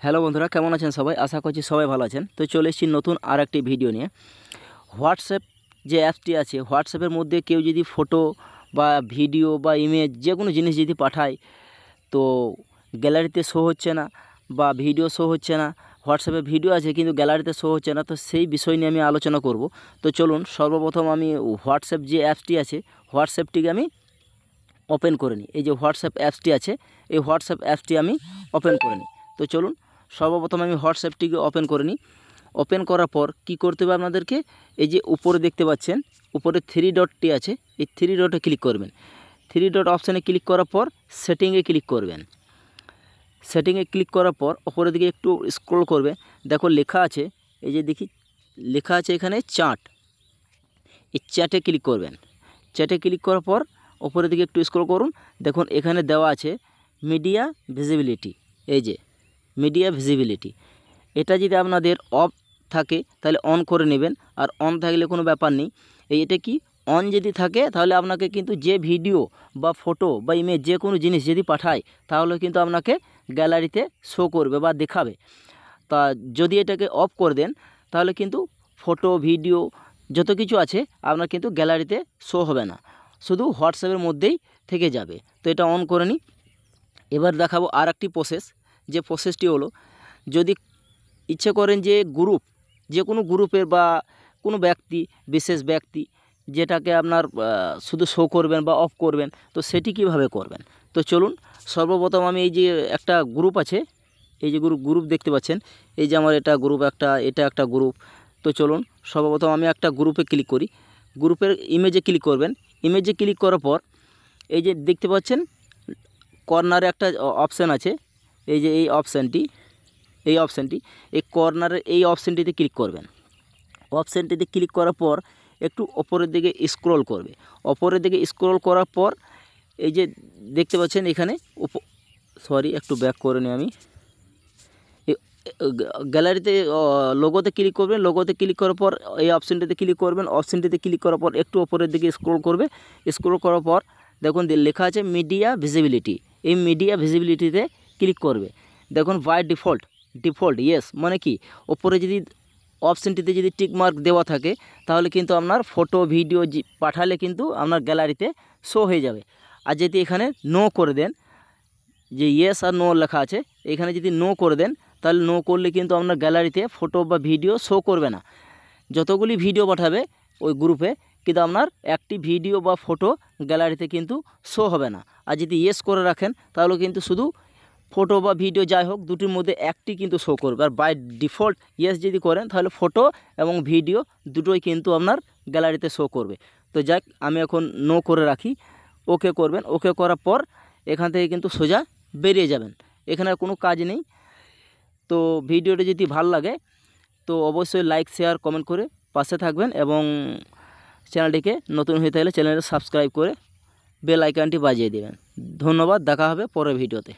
Hello বন্ধুরা, কেমন আছেন সবাই? আশা করছি সবাই ভালো আছেন। তো চলে এসেছি নতুন আর একটি ভিডিও নিয়ে। হোয়াটসঅ্যাপ যে অ্যাপসটি আছে, হোয়াটসঅ্যাপের মধ্যে কেউ যদি ফটো বা ভিডিও বা ইমেজ যে কোনো জিনিস যদি পাঠায়, তো গ্যালারিতে শো হচ্ছে না বা ভিডিও শো হচ্ছে না। হোয়াটসঅ্যাপে ভিডিও আছে কিন্তু গ্যালারিতে শো হচ্ছে না, তো সেই বিষয় নিয়ে আমি আলোচনা করব। তো চলুন সর্বপ্রথম আমি হোয়াটসঅ্যাপ যে অ্যাপসটি আছে, হোয়াটসঅ্যাপটিকে আমি ওপেন করে নিই। এই যে হোয়াটসঅ্যাপ অ্যাপসটি আছে, এই হোয়াটসঅ্যাপ অ্যাপসটি আমি ওপেন করে নিই। তো চলুন সর্বপ্রথম আমি হোয়াটসঅ্যাপটিকে ওপেন করে নিই। ওপেন করার পর কি করতে হবে আপনাদেরকে, এই যে উপরে দেখতে পাচ্ছেন উপরে থ্রি ডটটি আছে, এই থ্রি ডটে ক্লিক করবেন। থ্রি ডট অপশানে ক্লিক করার পর সেটিংয়ে ক্লিক করবেন। সেটিংয়ে ক্লিক করার পর ওপরের দিকে একটু স্ক্রল করবে, দেখো লেখা আছে, এই যে দেখি লেখা আছে এখানে চ্যাট। এই চ্যাটে ক্লিক করবেন। চ্যাটে ক্লিক করার পর ওপরের দিকে একটু স্ক্রল করুন, দেখুন এখানে দেওয়া আছে মিডিয়া ভিজিবিলিটি। এই যে মিডিয়া ভিজিবিলিটি, এটা যদি আপনাদের অফ থাকে তাহলে অন করে নেবেন, আর অন থাকলে কোনো ব্যাপার নেই। এটা কি, অন যদি থাকে তাহলে আপনাকে কিন্তু যে ভিডিও বা ফটো বা ইমেজ যে কোনো জিনিস যদি পাঠায় তাহলে কিন্তু আপনাকে গ্যালারিতে শো করবে বা দেখাবে। তা যদি এটাকে অফ করে দেন তাহলে কিন্তু ফটো ভিডিও যত কিছু আছে আপনার কিন্তু গ্যালারিতে শো হবে না, শুধু হোয়াটসঅ্যাপের মধ্যেই থেকে যাবে। তো এটা অন করে নিই। এবার দেখাবো আর একটি প্রসেস, যে প্রসেসটি হলো, যদি ইচ্ছে করেন যে গ্রুপ, যে কোনো গ্রুপের বা কোনো ব্যক্তি, বিশেষ ব্যক্তি যেটাকে আপনার শুধু শো করবেন বা অফ করবেন, তো সেটি কিভাবে করবেন। তো চলুন সর্বপ্রথম আমি এই যে একটা গ্রুপ আছে, এই যে গ্রুপ দেখতে পাচ্ছেন, এই যে আমার এটা গ্রুপ এটা একটা গ্রুপ। তো চলুন সর্বপ্রথম আমি একটা গ্রুপে ক্লিক করি। গ্রুপের ইমেজে ক্লিক করবেন। ইমেজে ক্লিক করার পর এই যে দেখতে পাচ্ছেন কর্নারে একটা অপশান আছে, এই যে এই অপশানটি এই কর্নারের এই অপশানটিতে ক্লিক করবেন। অপশানটিতে ক্লিক করার পর একটু ওপরের দিকে স্ক্রল করবে। ওপরের দিকে স্ক্রল করার পর এই যে দেখতে পাচ্ছেন এখানে একটু ব্যাক করে নিই আমি। গ্যালারিতে লোগোতে ক্লিক করবেন। লোগোতে ক্লিক করার পর এই অপশানটিতে ক্লিক করবেন। অপশানটিতে ক্লিক করার পর একটু ওপরের দিকে স্ক্রল করবে। স্ক্রল করার পর দেখুন লেখা আছে মিডিয়া ভিজিবিলিটি। এই মিডিয়া ভিজিবিলিটিতে ক্লিক করবে। দেখুন বাই ডিফল্ট ইয়েস মানে কি, ওপরে যদি অপশানটিতে যদি টিক মার্ক দেওয়া থাকে তাহলে কিন্তু আপনার ফটো ভিডিও পাঠালে কিন্তু আপনার গ্যালারিতে শো হয়ে যাবে। আর যদি এখানে নো করে দেন, যে ইয়েস আর নো লেখা আছে, এখানে যদি নো করে দেন তাহলে নো করলে কিন্তু আপনার গ্যালারিতে ফটো বা ভিডিও শো করবে না। যতগুলি ভিডিও পাঠাবে ওই গ্রুপে কিন্তু আপনার একটি ভিডিও বা ফটো গ্যালারিতে কিন্তু শো হবে না। আর যদি ইয়েস করে রাখেন তাহলে কিন্তু শুধু ফটো বা ভিডিও যাই হোক দুটির মধ্যে একটি কিন্তু শো করবে। আর বাই ডিফল্ট ইয়েস যদি করেন তাহলে ফটো এবং ভিডিও দুটোই কিন্তু আপনার গ্যালারিতে শো করবে। তো যাক, আমি এখন নো করে রাখি। ওকে করবেন। ওকে করার পর এখান থেকে কিন্তু সোজা বেরিয়ে যাবেন, এখানে আর কোনো কাজ নেই। তো ভিডিওটা যদি ভালো লাগে তো অবশ্যই লাইক শেয়ার কমেন্ট করে পাশে থাকবেন, এবং চ্যানেলটিকে নতুন হয়ে থাকলে চ্যানেলটা সাবস্ক্রাইব করে বেল আইকনটি বাজিয়ে দেবেন। ধন্যবাদ, দেখা হবে পরের ভিডিওতে।